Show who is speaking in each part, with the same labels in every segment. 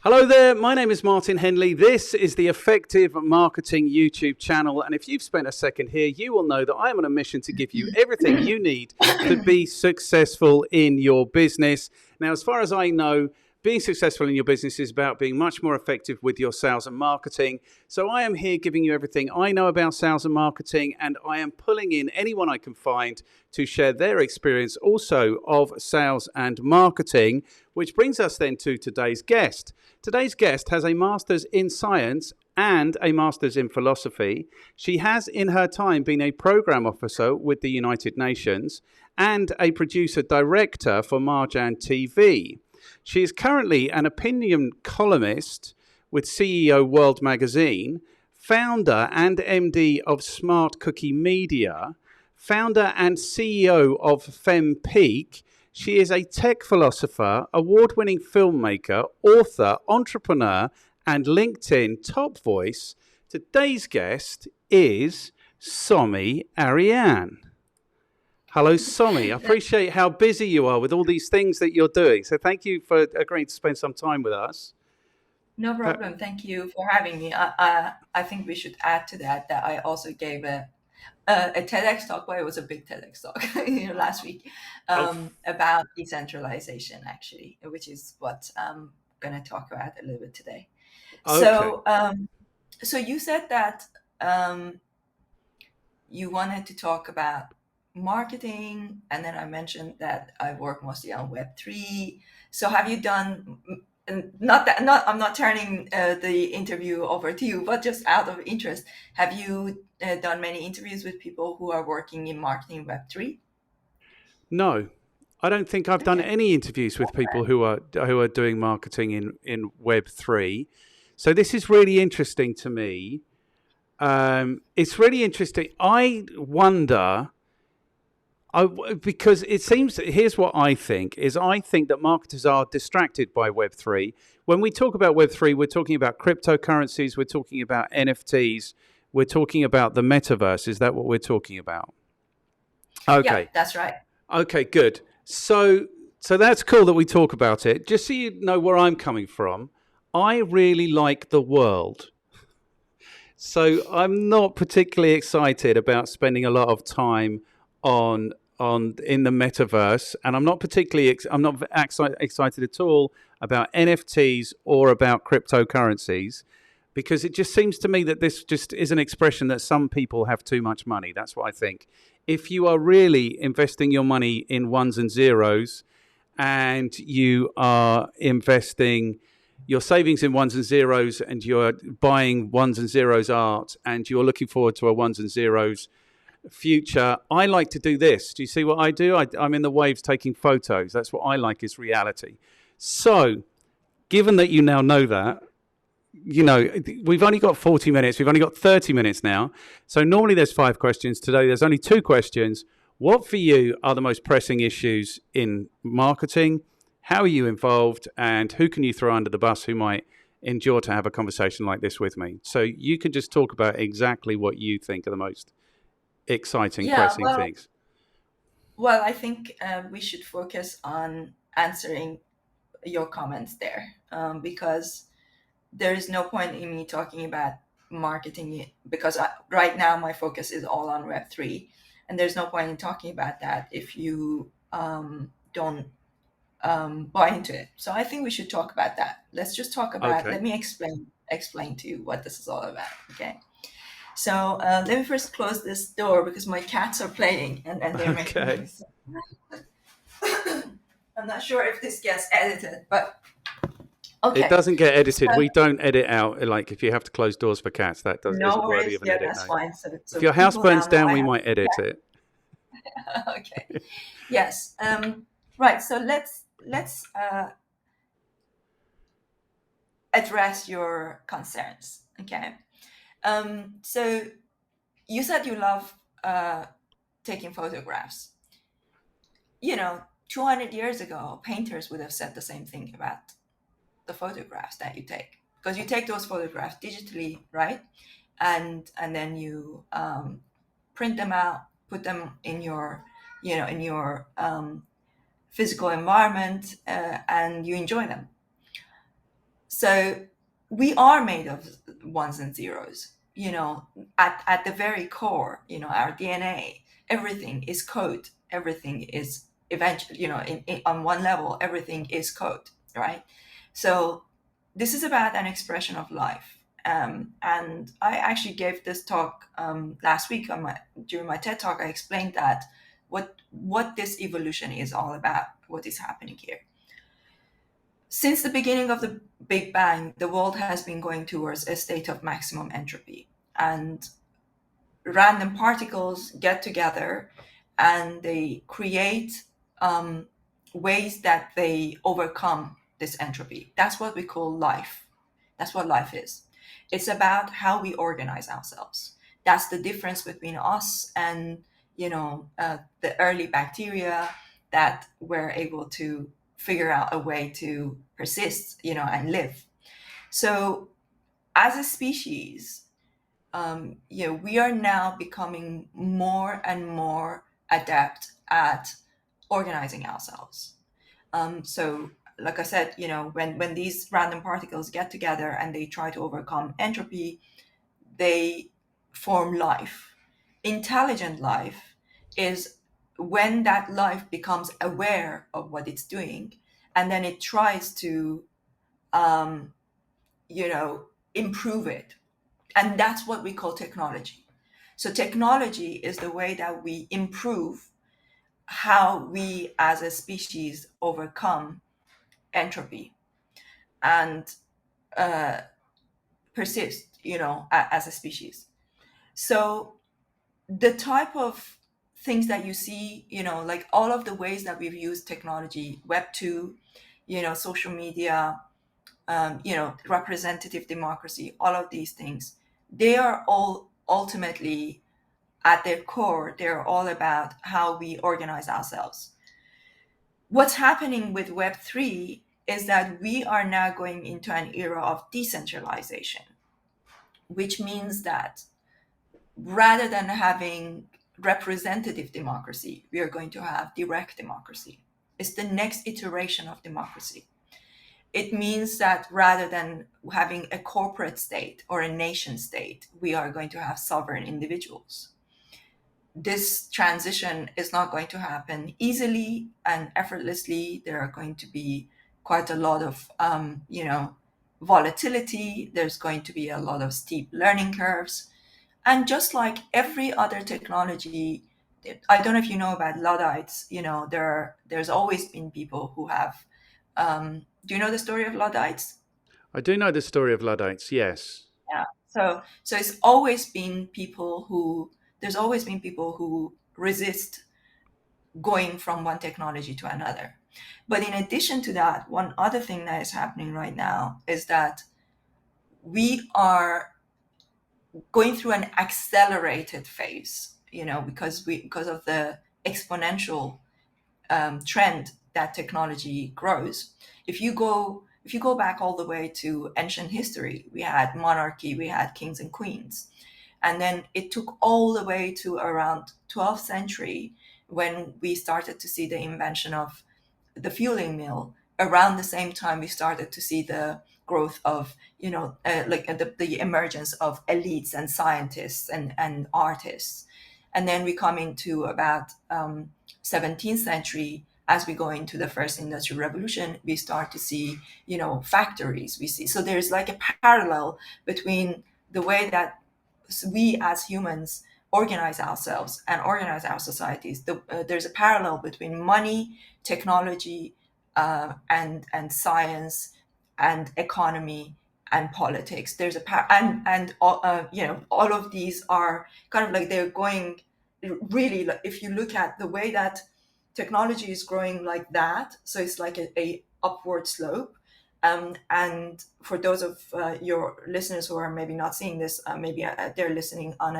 Speaker 1: Hello there, my name is Martin Henley. This is the Effective Marketing YouTube channel. And if you've spent a second here, you will know that I am on a mission to give you everything you need to be successful in your business. Now, as far as I know, being successful in your business is about being much more effective with your sales and marketing. So I am here giving you everything I know about sales and marketing, and I am pulling in anyone I can find to share their experience also of sales and marketing, which brings us then to today's guest. Today's guest has a master's in science and a master's in philosophy. She has in her time been a program officer with the United Nations and a producer director for Marjan TV. She is currently an opinion columnist with CEO World Magazine, founder and MD of Smart Cookie Media, founder and CEO of FemPeak. She is a tech philosopher, award-winning filmmaker, author, entrepreneur, and LinkedIn top voice. Today's guest is Somi Arian. Hello, Somi. I appreciate how busy you are with all these things that you're doing. So thank you for agreeing to spend some time with us.
Speaker 2: No problem. Thank you for having me. I think we should add to that I also gave a TEDx talk, but it was a big TEDx talk last week about decentralization, actually, which is what I'm going to talk about a little bit today. Okay. So you said that you wanted to talk about marketing, and then I mentioned that I work mostly on Web3. So have you done, I'm not turning the interview over to you, but just out of interest, have you done many interviews with people who are working in marketing Web3?
Speaker 1: No, I don't think I've done any interviews with people who are doing marketing in Web3. So this is really interesting to me. It's really interesting. I wonder, because it seems, here's what I think, is I think that marketers are distracted by Web3. When we talk about Web3, we're talking about cryptocurrencies, we're talking about NFTs, we're talking about the metaverse. Is that what we're talking about? Okay.
Speaker 2: Yeah, that's right.
Speaker 1: Okay, good. So that's cool that we talk about it. Just so you know where I'm coming from, I really like the world. So I'm not particularly excited about spending a lot of time in the metaverse, and I'm not excited at all about NFTs or about cryptocurrencies, because it just seems to me that this just is an expression that some people have too much money. That's what I think. If you are really investing your money in ones and zeros, and you are investing your savings in ones and zeros, and you're buying ones and zeros art, and you're looking forward to a ones and zeros future, I like to do this. Do you see what I do? I'm in the waves taking photos. That's what I like, is reality. So given that you now know that, we've only got 40 minutes. We've only got 30 minutes now. So normally there's 5 questions. Today there's only 2 questions. What for you are the most pressing issues in marketing? How are you involved? And who can you throw under the bus who might endure to have a conversation like this with me? So you can just talk about exactly what you think are the most exciting, pressing things.
Speaker 2: Well, I think we should focus on answering your comments there, because there is no point in me talking about marketing, because right now my focus is all on Web3, and there's no point in talking about that if you don't buy into it. So I think we should talk about that. Let's just talk about, Let me explain to you what this is all about, okay? So let me first close this door because my cats are playing and they're making noise. I'm not sure if this gets edited, but okay.
Speaker 1: It doesn't get edited. We don't edit out, like if you have to close doors for cats, that isn't worthy of an edit.
Speaker 2: That's fine. So
Speaker 1: if your house burns down, we might edit it.
Speaker 2: Okay. Yes. Right. So let's address your concerns. Okay. So you said you love taking photographs. 200 years ago, painters would have said the same thing about the photographs that you take, because you take those photographs digitally, right? And then you print them out, put them in your physical environment, and you enjoy them. So we are made of ones and zeros, at the very core, our DNA, everything is code. Everything is eventually, on one level, everything is code, right? So this is about an expression of life. And I actually gave this talk last week during my TED talk. I explained that what this evolution is all about, what is happening here. Since the beginning of the Big Bang, the world has been going towards a state of maximum entropy. And random particles get together and they create ways that they overcome this entropy. That's what we call life. That's what life is. It's about how we organize ourselves. That's the difference between us and the early bacteria that were able to figure out a way to persist, and live. So as a species, we are now becoming more and more adept at organizing ourselves. So, like I said, when these random particles get together and they try to overcome entropy, they form life. Intelligent life is when that life becomes aware of what it's doing, and then it tries to, um, improve it. And that's what we call technology. So technology is the way that we improve how we as a species overcome entropy and persist, as a species. So the type of things that you see, like all of the ways that we've used technology, Web 2, social media, representative democracy, all of these things, they are all ultimately at their core, they're all about how we organize ourselves. What's happening with Web3 is that we are now going into an era of decentralization, which means that rather than having representative democracy, we are going to have direct democracy. It's the next iteration of democracy. It means that rather than having a corporate state or a nation state, we are going to have sovereign individuals. This transition is not going to happen easily and effortlessly. There are going to be quite a lot of, volatility. There's going to be a lot of steep learning curves. And just like every other technology, I don't know if you know about Luddites, there's always been people who have, do you know the story of Luddites?
Speaker 1: I do know the story of Luddites, yes.
Speaker 2: Yeah. So it's always been people who, there's always been people who resist going from one technology to another. But in addition to that, one other thing that is happening right now is that we are going through an accelerated phase, because of the exponential trend that technology grows. If you go back all the way to ancient history, we had monarchy, we had kings and queens, and then it took all the way to around 12th century when we started to see the invention of the fueling mill. Around the same time, we started to see the growth of, the emergence of elites and scientists and artists. And then we come into about 17th century. As we go into the first industrial revolution, we start to see, factories. We see, so there's like a parallel between the way that we as humans organize ourselves and organize our societies. There's a parallel between money, technology, and science, and economy, and politics. There's and all of these are kind of like they're going really. If you look at the way that technology is growing like that, so it's like a upward slope. And for those of your listeners who are maybe not seeing this, maybe they're listening on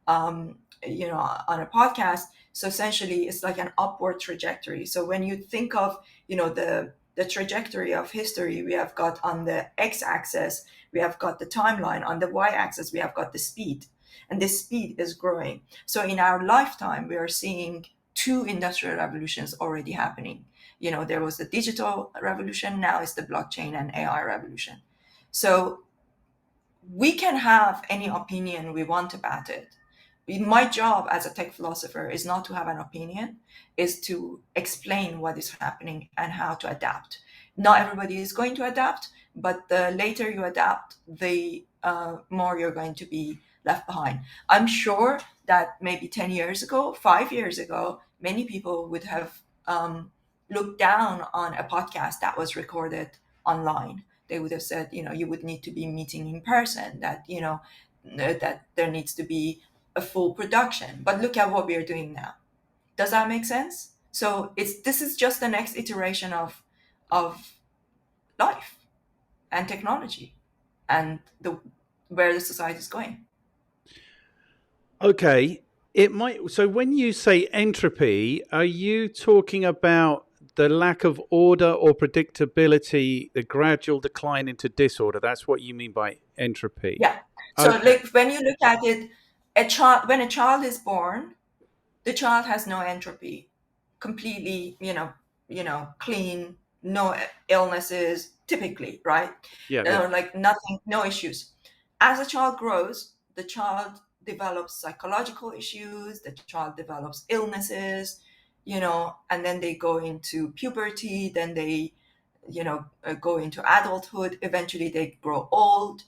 Speaker 2: on a podcast. So essentially, it's like an upward trajectory. So when you think of the trajectory of history, we have got on the x-axis, we have got the timeline. On the y-axis, we have got the speed, and this speed is growing. So in our lifetime, we are seeing two industrial revolutions already happening. There was the digital revolution, now it's the blockchain and AI revolution. So we can have any opinion we want about it. My job as a tech philosopher is not to have an opinion, is to explain what is happening and how to adapt. Not everybody is going to adapt, but the later you adapt, the more you're going to be left behind. I'm sure that maybe 10 years ago, 5 years ago, many people would have looked down on a podcast that was recorded online. They would have said, you would need to be meeting in person, that, that there needs to be a full production. But look at what we are doing now. Does that make sense? So this is just the next iteration of life and technology and where the society is going.
Speaker 1: Okay. So when you say entropy, are you talking about the lack of order or predictability, the gradual decline into disorder? That's what you mean by entropy.
Speaker 2: Yeah. So
Speaker 1: Okay.
Speaker 2: like when you look at it, when a child is born, the child has no entropy, completely, clean, no illnesses, typically, right?
Speaker 1: Yeah.
Speaker 2: Like nothing, no issues. As a child grows, the child develops psychological issues, the child develops illnesses, and then they go into puberty, then they, go into adulthood, eventually they grow old,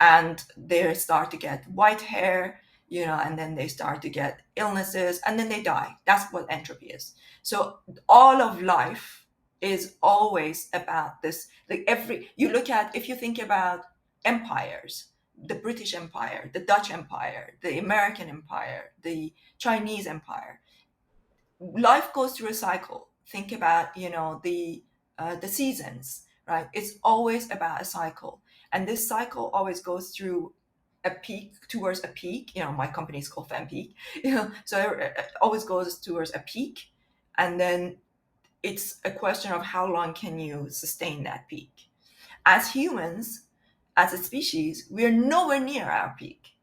Speaker 2: and they start to get white hair, and then they start to get illnesses, and then they die. That's what entropy is. So all of life is always about this. Like if you think about empires, the British Empire, the Dutch Empire, the American Empire, the Chinese Empire, life goes through a cycle. Think about the seasons, right? It's always about a cycle, and this cycle always goes through a peak, towards a peak. My company is called Fan Peak. So it always goes towards a peak, and then it's a question of how long can you sustain that peak. As humans, as a species, we are nowhere near our peak,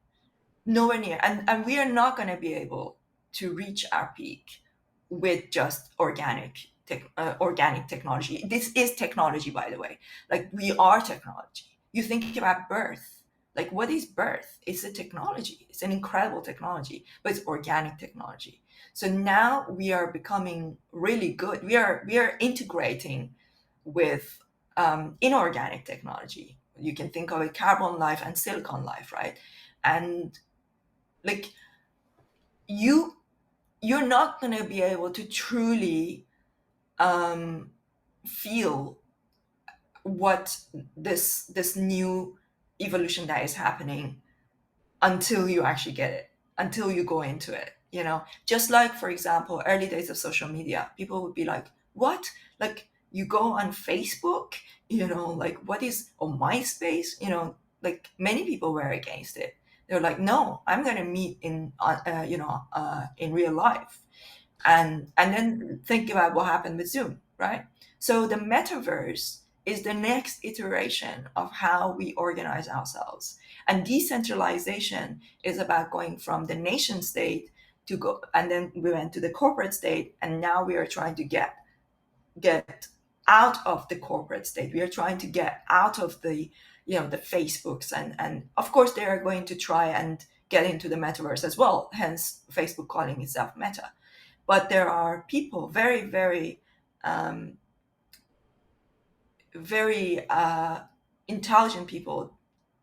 Speaker 2: nowhere near, and we are not going to be able to reach our peak with just organic technology. This is technology, by the way. Like, we are technology. You think about birth. Like, what is birth? It's a technology. It's an incredible technology, but it's organic technology. So now we are becoming really good. We are integrating with inorganic technology. You can think of it carbon life and silicon life, right? And like you're not going to be able to truly feel what this new evolution that is happening until you actually get it, until you go into it. Just like, for example, early days of social media, people would be like, what? Like, you go on Facebook, like, what is on MySpace? Like, many people were against it. They're like, no, I'm going to meet in real life. And then think about what happened with Zoom, right? So the metaverse is the next iteration of how we organize ourselves. And decentralization is about going from the nation state to go, and then we went to the corporate state, and now we are trying to get out of the corporate state. We are trying to get out of the the Facebooks, and of course they are going to try and get into the metaverse as well, hence Facebook calling itself Meta. But there are people, very, very very intelligent people,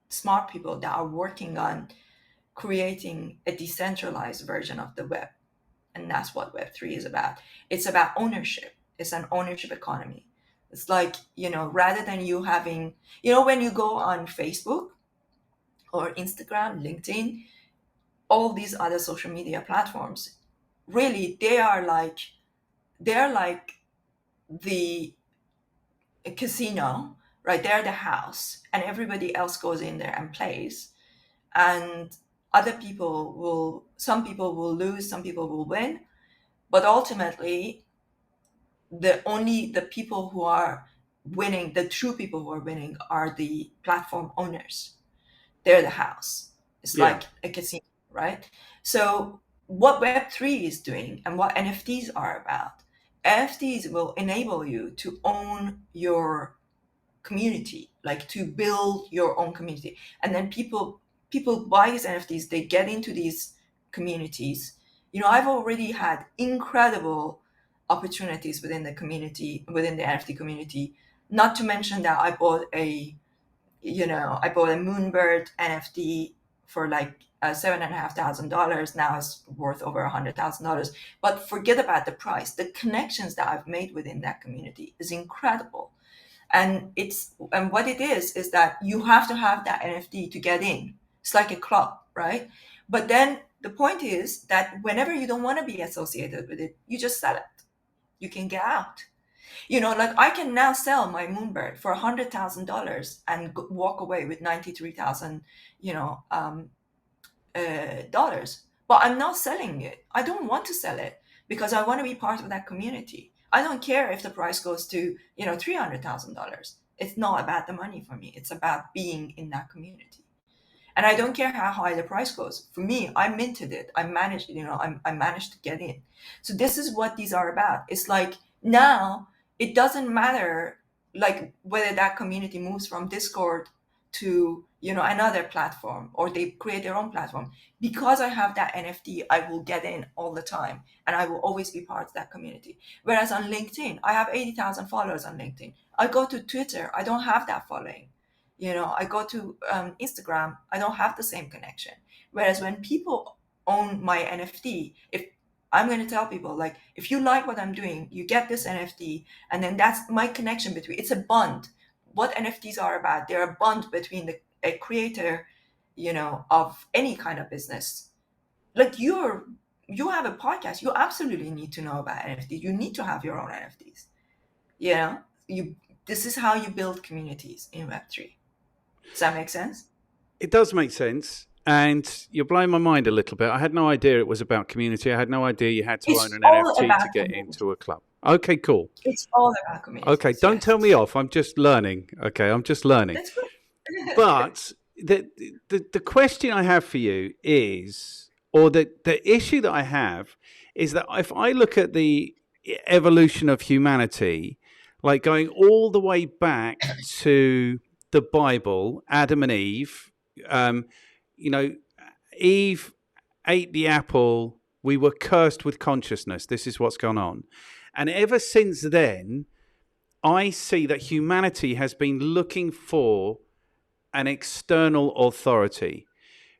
Speaker 2: smart people, that are working on creating a decentralized version of the web. And that's what Web3 is about. It's about ownership. It's an ownership economy. It's like, rather than you having, when you go on Facebook or Instagram, LinkedIn, all these other social media platforms, really, they're like the casino, right? They're the house, and everybody else goes in there and plays. And some people will lose, some people will win, but ultimately, the people who are winning, the true people who are winning, are the platform owners. They're the house. It's
Speaker 1: Yeah.
Speaker 2: like a casino, right? So what Web3 is doing and what NFTs are about NFTs will enable you to own your community, like to build your own community. And then people buy these NFTs, they get into these communities. I've already had incredible opportunities within the community, within the NFT community. Not to mention that I bought a Moonbird NFT for like $7,500. Now it's worth over $100,000. But forget about the price. The connections that I've made within that community is incredible. And what it is that you have to have that NFT to get in. It's like a club, right? But then the point is that whenever you don't want to be associated with it, you just sell it. You can get out. Like I can now sell my Moonbird for $100,000 and walk away with 93,000, dollars. But I'm not selling it. I don't want to sell it because I want to be part of that community. I don't care if the price goes to, $300,000. It's not about the money for me. It's about being in that community. And I don't care how high the price goes. For me, I minted it. I managed, I managed to get in. So this is what these are about. It's like now it doesn't matter like whether that community moves from Discord to, another platform, or they create their own platform. Because I have that NFT, I will get in all the time and I will always be part of that community. Whereas on LinkedIn, I have 80,000 followers on LinkedIn. I go to Twitter, I don't have that following. I go to Instagram, I don't have the same connection. Whereas when people own my NFT, if I'm going to tell people, like, if you like what I'm doing, you get this NFT, and then that's my connection between, it's a bond. What NFTs are about, they're a bond between a creator, of any kind of business. Like you have a podcast, you absolutely need to know about NFTs. You need to have your own NFTs. This is how you build communities in Web3. Does that make sense?
Speaker 1: It does make sense. And you're blowing my mind a little bit. I had no idea it was about community. I had no idea you had to own an NFT to get into a club. Okay, cool.
Speaker 2: It's all about community.
Speaker 1: Okay, don't tell me off. I'm just learning. Okay, I'm just learning.
Speaker 2: That's good.
Speaker 1: But the question I have for you is, or the issue that I have is that if I look at the evolution of humanity, like going all the way back to the Bible, Adam and Eve, Eve ate the apple. We were cursed with consciousness. This is what's gone on. And ever since then, I see that humanity has been looking for an external authority.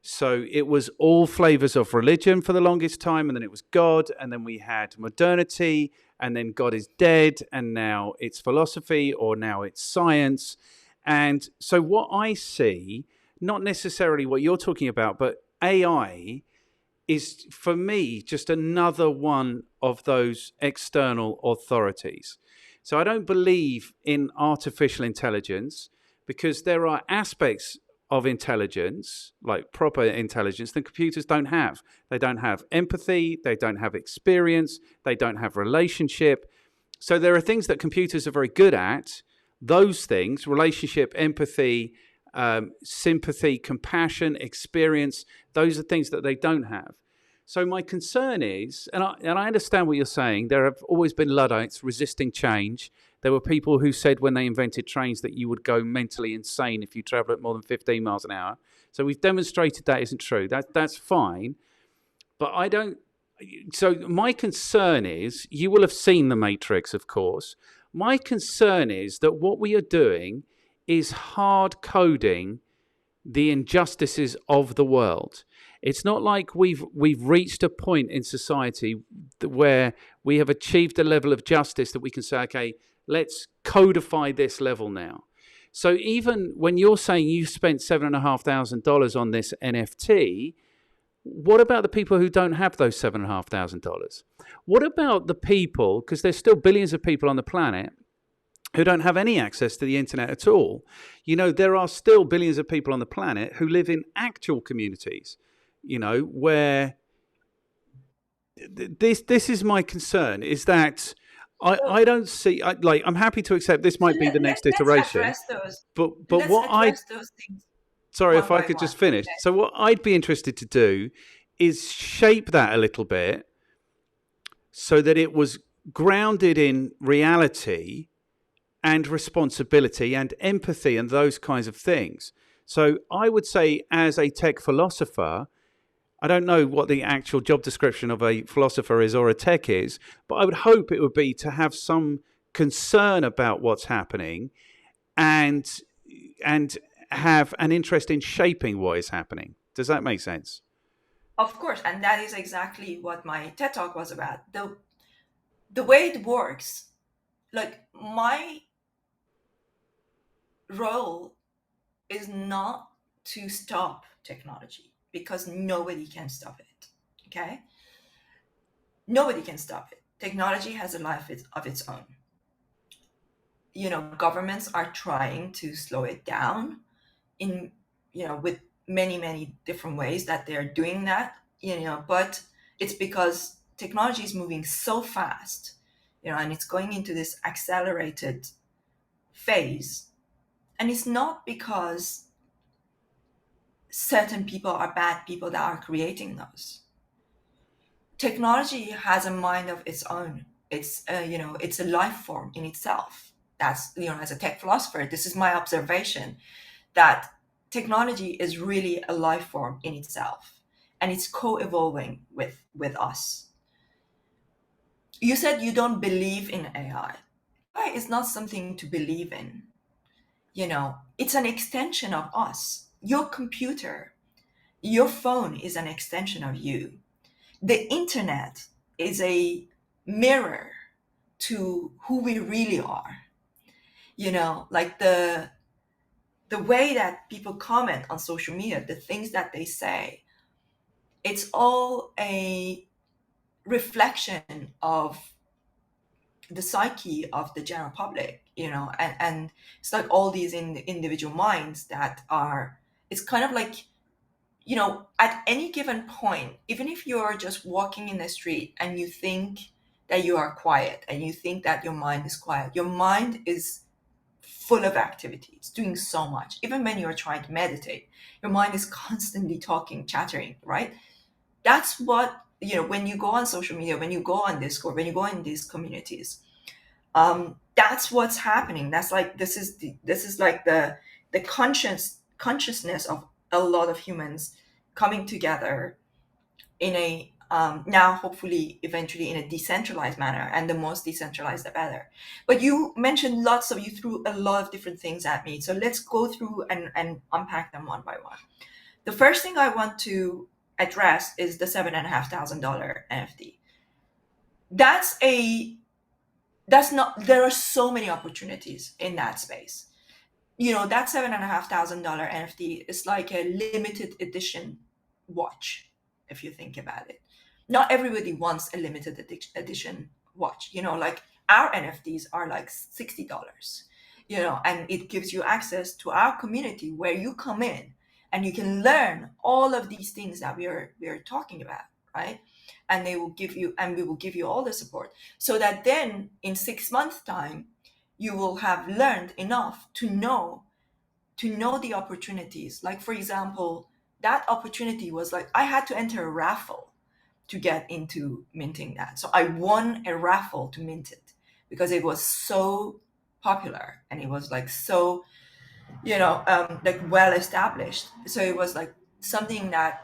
Speaker 1: So it was all flavors of religion for the longest time, and then it was God, and then we had modernity, and then God is dead, and now it's philosophy, or now it's science. And so what I see, not necessarily what you're talking about, but AI is, for me, just another one of those external authorities. So I don't believe in artificial intelligence because there are aspects of intelligence, like proper intelligence, that computers don't have. They don't have empathy, they don't have experience, they don't have relationship. So there are things that computers are very good at. Those things, relationship, empathy, sympathy, compassion, experience, those are things that they don't have. So my concern is, and I understand what you're saying, there have always been Luddites resisting change. There were people who said when they invented trains that you would go mentally insane if you travel at more than 15 miles an hour. So we've demonstrated that isn't true. That's fine. But I don't... So my concern is, you will have seen The Matrix, of course. My concern is that what we are doing is hard coding the injustices of the world. It's not like we've reached a point in society where we have achieved a level of justice that we can say, okay, let's codify this level now. So even when you're saying you spent $7,500 on this NFT, what about the people who don't have those $7,500? What about the people, because there's still billions of people on the planet who don't have any access to the internet at all? There are still billions of people on the planet who live in actual communities, where this is my concern, is that I don't see, I'm happy to accept this might be the next iteration. But what I... Sorry, if I could just finish. Okay. So what I'd be interested to do is shape that a little bit so that it was grounded in reality and responsibility and empathy and those kinds of things. So I would say, as a tech philosopher, I don't know what the actual job description of a philosopher is or a tech is, but I would hope it would be to have some concern about what's happening and have an interest in shaping what is happening. Does that make sense?
Speaker 2: Of course, and that is exactly what my TED Talk was about. The way it works, like my role is not to stop technology, because nobody can stop it. Okay? Nobody can stop it. Technology has a life of its own. Governments are trying to slow it down in, with many different ways that they're doing that, but it's because technology is moving so fast, and it's going into this accelerated phase. And it's not because certain people are bad people that are creating those. Technology has a mind of its own. It's a life form in itself. That's, as a tech philosopher, this is my observation, that technology is really a life form in itself, and it's co-evolving with us. You said you don't believe in AI. AI is not something to believe in. It's an extension of us. Your computer, your phone is an extension of you. The internet is a mirror to who we really are. Like the way that people comment on social media, the things that they say, it's all a reflection of the psyche of the general public, and it's like all these individual minds that are, it's kind of like, at any given point, even if you're just walking in the street and you think that you are quiet and you think that your mind is quiet, your mind is full of activity. It's doing so much. Even when you're trying to meditate, your mind is constantly talking, chattering, right? That's what, when you go on social media, when you go on Discord, when you go in these communities, that's what's happening. That's like, this is like the consciousness of a lot of humans coming together in a now hopefully eventually in a decentralized manner, and the most decentralized the better. But you threw a lot of different things at me, so let's go through and unpack them one by one. The first thing I want to address is the $7,500 NFT. That's not, there are so many opportunities in that space. That $7,500 NFT is like a limited edition watch, if you think about it. Not everybody wants a limited edition watch. Like our NFTs are like $60, and it gives you access to our community where you come in and you can learn all of these things that we are talking about, right? And we will give you all the support, so that then in 6 months' time, you will have learned enough to know the opportunities. Like, for example, that opportunity was like, I had to enter a raffle to get into minting that. So I won a raffle to mint it because it was so popular and it was like so, like well established. So it was like something that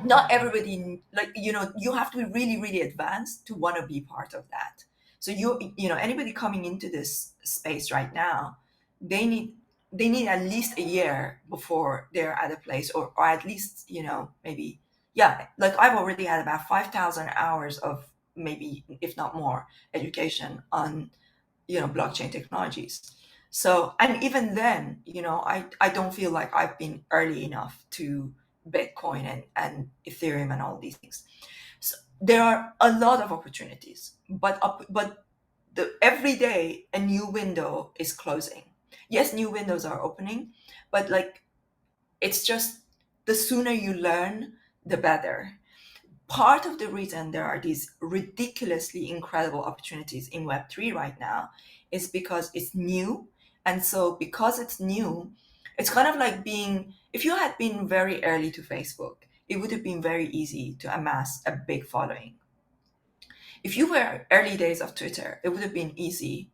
Speaker 2: not everybody, like, you have to be really really advanced to want to be part of that. So anybody coming into this space right now, they need at least a year before they're at a place, or at least, maybe, yeah, like I've already had about 5,000 hours of, maybe if not more, education on, blockchain technologies. So, and even then, I don't feel like I've been early enough to Bitcoin and Ethereum and all these things. So there are a lot of opportunities, but every day a new window is closing. Yes, new windows are opening, but like, it's just, the sooner you learn, the better. Part of the reason there are these ridiculously incredible opportunities in Web3 right now is because it's new. And so because it's new, it's kind of like if you had been very early to Facebook, it would have been very easy to amass a big following. If you were early days of Twitter, it would have been easy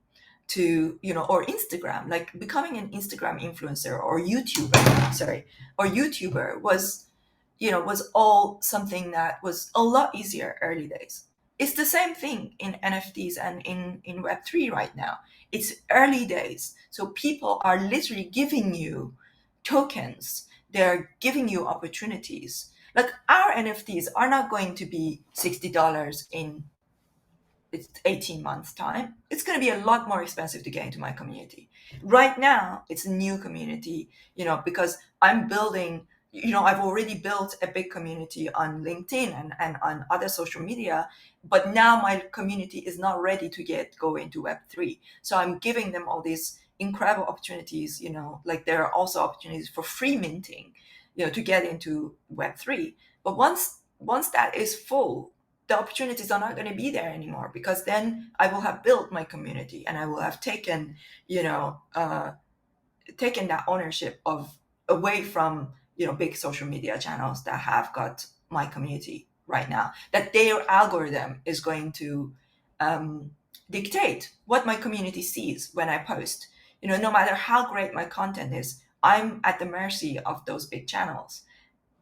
Speaker 2: to, or Instagram, like becoming an Instagram influencer or YouTuber was all something that was a lot easier early days. It's the same thing in NFTs and in Web3 right now. It's early days. So people are literally giving you tokens. They're giving you opportunities. Like our NFTs are not going to be $60 in it's 18 months time. It's going to be a lot more expensive to get into my community. Right now it's a new community, because I'm building, I've already built a big community on LinkedIn and on other social media, but now my community is not ready to go into Web3. So I'm giving them all these incredible opportunities, like there are also opportunities for free minting, to get into Web3. But once that is full, the opportunities are not going to be there anymore, because then I will have built my community and I will have taken, taken that ownership of away from, big social media channels that have got my community right now, that their algorithm is going to dictate what my community sees when I post. No matter how great my content is, I'm at the mercy of those big channels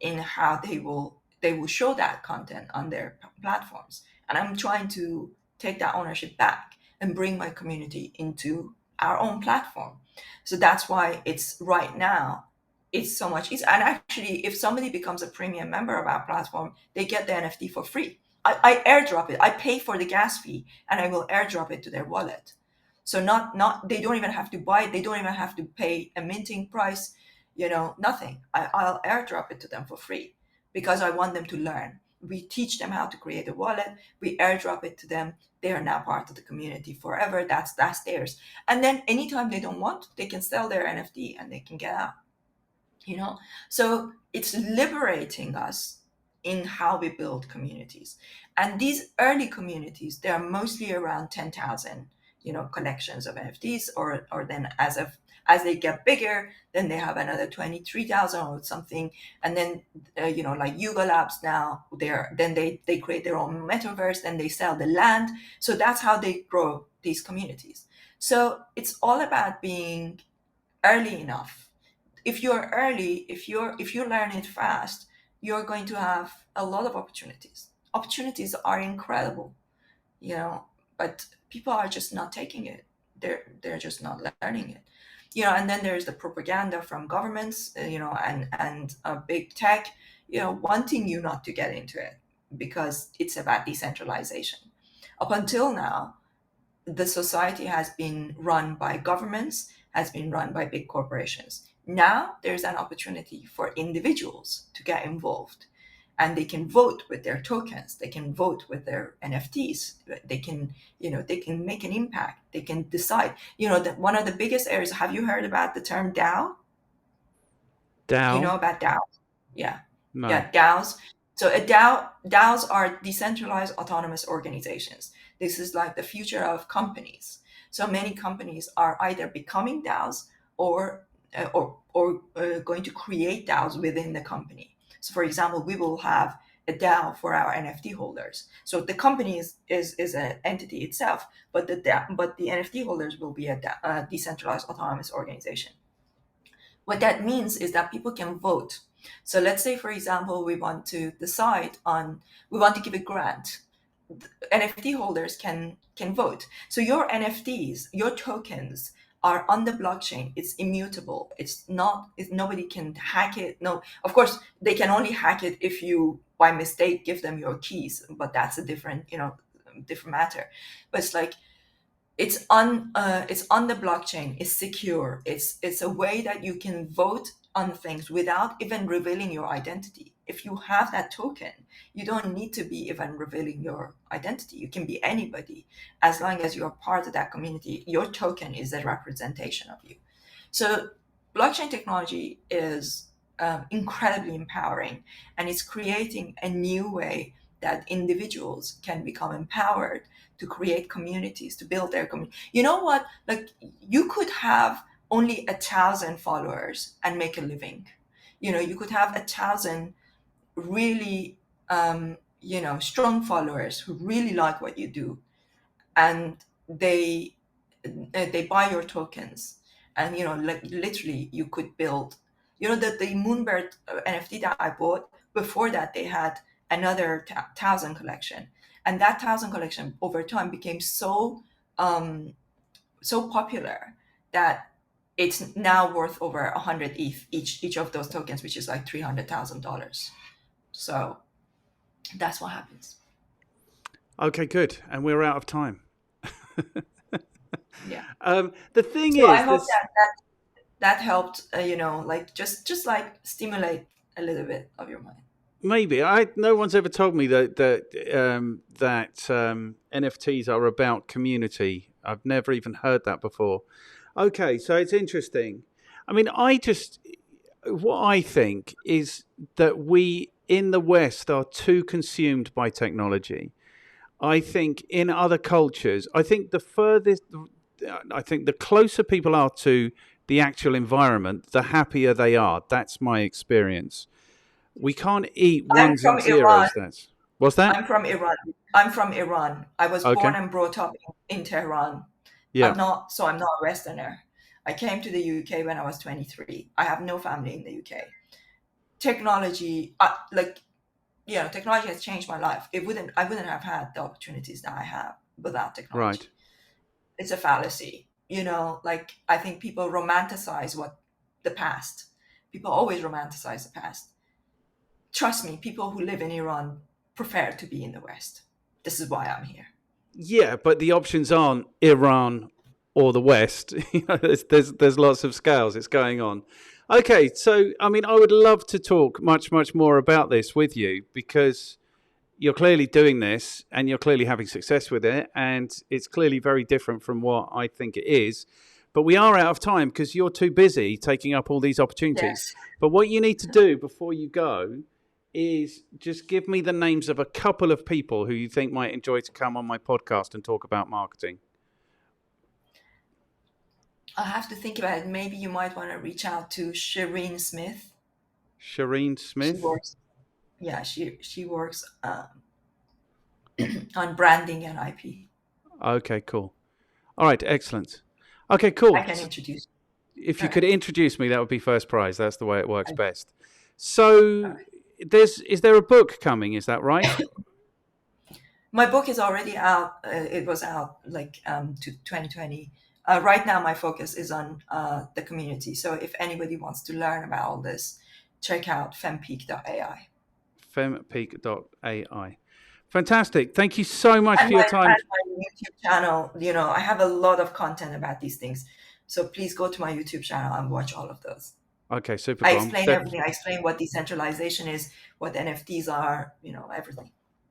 Speaker 2: in how they will show that content on their platforms. And I'm trying to take that ownership back and bring my community into our own platform. So that's why it's right now, it's so much easier. And actually, if somebody becomes a premium member of our platform, they get the NFT for free. I airdrop it. I pay for the gas fee and I will airdrop it to their wallet. So not they don't even have to buy it. They don't even have to pay a minting price, nothing. I'll airdrop it to them for free because I want them to learn. We teach them how to create a wallet. We airdrop it to them. They are now part of the community forever. That's theirs. And then anytime they don't want, they can sell their NFT and they can get out. So it's liberating us in how we build communities. And these early communities, they are mostly around 10,000, collections of NFTs, or then as they get bigger, then they have another 23,000 or something. And then, like Yuga Labs now, they create their own metaverse, then they sell the land. So that's how they grow these communities. So it's all about being early enough. If you're early, if you learn it fast, you're going to have a lot of opportunities. Opportunities are incredible, but people are just not taking it. They're just not learning it. And then there's the propaganda from governments, and big tech, wanting you not to get into it because it's about decentralization. Up until now, the society has been run by governments, has been run by big corporations. Now there's an opportunity for individuals to get involved, and they can vote with their tokens, they can vote with their NFTs, they can make an impact, they can decide. That one of the biggest areas, have you heard about the term DAO?
Speaker 1: DAO?
Speaker 2: You know about DAO? Yeah.
Speaker 1: No.
Speaker 2: Yeah, DAOs. So DAOs are decentralized autonomous organizations. This is like the future of companies. So many companies are either becoming DAOs or going to create DAOs within the company. So for example, we will have a DAO for our NFT holders. So the company is an entity itself, but the NFT holders will be a decentralized autonomous organization. What that means is that people can vote. So let's say, for example, we want to give a grant. NFT holders can vote. So your NFTs, your tokens are on the blockchain. It's immutable. Nobody can hack it. No, of course they can only hack it if you by mistake give them your keys, but that's a different matter. But it's like it's on the blockchain. It's secure. It's a way that you can vote on things without even revealing your identity. If you have that token, you don't need to be even revealing your identity. You can be anybody as long as you're part of that community. Your token is a representation of you. So blockchain technology is incredibly empowering, and it's creating a new way that individuals can become empowered to create communities, to build their community. You know what? Like, you could have only 1,000 followers and make a living. You could have 1,000 really strong followers who really like what you do, and they buy your tokens, and like literally you could build, the Moonbird NFT that I bought. Before that, they had another 1,000 collection, and that 1,000 collection over time became so popular that it's now worth over 100 ETH each of those tokens, which is like $300,000. So that's what happens.
Speaker 1: Okay, good. And we're out of time.
Speaker 2: Yeah.
Speaker 1: The thing
Speaker 2: So
Speaker 1: is,
Speaker 2: I hope that helped, like just like stimulate a little bit of your mind.
Speaker 1: maybe no one's ever told me that NFTs are about community. I've never even heard that before. Okay, so it's interesting. I mean, what I think is that we in the West are too consumed by technology. I think in other cultures, I think the closer people are to the actual environment, the happier they are. That's my experience. We can't eat
Speaker 2: I'm
Speaker 1: ones
Speaker 2: from
Speaker 1: and zeros.
Speaker 2: Iran.
Speaker 1: What's that?
Speaker 2: I'm from Iran. I'm from Iran. I was
Speaker 1: Okay.
Speaker 2: born and brought up in Tehran.
Speaker 1: Yeah.
Speaker 2: I'm not a Westerner. I came to the UK when I was 23. I have no family in the UK. Technology, technology has changed my life. I wouldn't have had the opportunities that I have without technology.
Speaker 1: Right.
Speaker 2: It's a fallacy. Like, I think people romanticize the past. People always romanticize the past. Trust me, people who live in Iran prefer to be in the West. This is why I'm here.
Speaker 1: Yeah, but the options aren't Iran or the West. There's lots of scales. It's going on. Okay, so I mean, I would love to talk much more about this with you, because you're clearly doing this and you're clearly having success with it, and it's clearly very different from what I think it is. But we are out of time because you're too busy taking up all these opportunities.
Speaker 2: Yes.
Speaker 1: But what you need to do before you go is just give me the names of a couple of people who you think might enjoy to come on my podcast and talk about marketing.
Speaker 2: I'll have to think about it. Maybe you might want to reach out to Shireen Smith.
Speaker 1: Shireen Smith?
Speaker 2: She works on branding and IP.
Speaker 1: Okay, cool. All right, excellent. Okay, cool.
Speaker 2: I can introduce you.
Speaker 1: If you could introduce me, that would be first prize. That's the way it works best. So is there a book coming? Is that right?
Speaker 2: My book is already out. It was out like to 2020. Right now, my focus is on the community. So if anybody wants to learn about all this, check out fempeak.ai.
Speaker 1: fempeak.ai. Fantastic. Thank you so much for your time.
Speaker 2: And my YouTube channel, I have a lot of content about these things. So please go to my YouTube channel and watch all of those.
Speaker 1: Okay, super.
Speaker 2: I explain everything. I explain what decentralization is, what NFTs are, everything.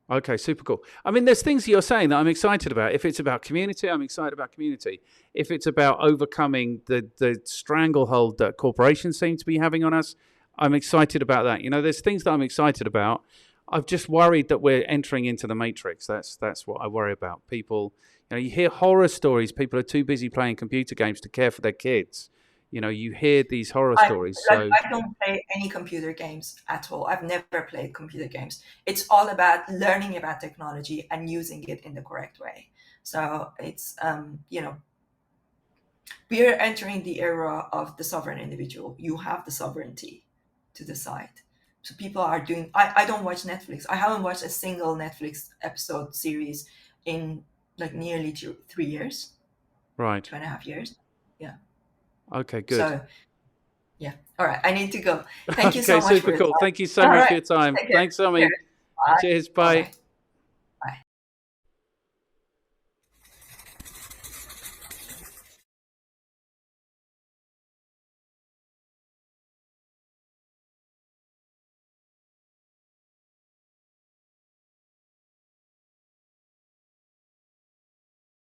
Speaker 1: Okay, super cool. I mean, there's things you're saying that I'm excited about. If it's about community, I'm excited about community. If it's about overcoming the stranglehold that corporations seem to be having on us, I'm excited about that. There's things that I'm excited about. I'm just worried that we're entering into the matrix. That's what I worry about. People, you hear horror stories. People are too busy playing computer games to care for their kids. You hear these horror stories.
Speaker 2: I don't play any computer games at all. I've never played computer games. It's all about learning about technology and using it in the correct way. So it's, we are entering the era of the sovereign individual. You have the sovereignty to decide. So people are doing, I don't watch Netflix. I haven't watched a single Netflix episode series in like nearly 3 years.
Speaker 1: Right.
Speaker 2: 2.5 years. Yeah.
Speaker 1: Okay, good.
Speaker 2: So, yeah. All right. I need to go. Thank you so much.
Speaker 1: Okay, super cool. Thank you so much for your time. Thanks, Sami. Cheers. Bye.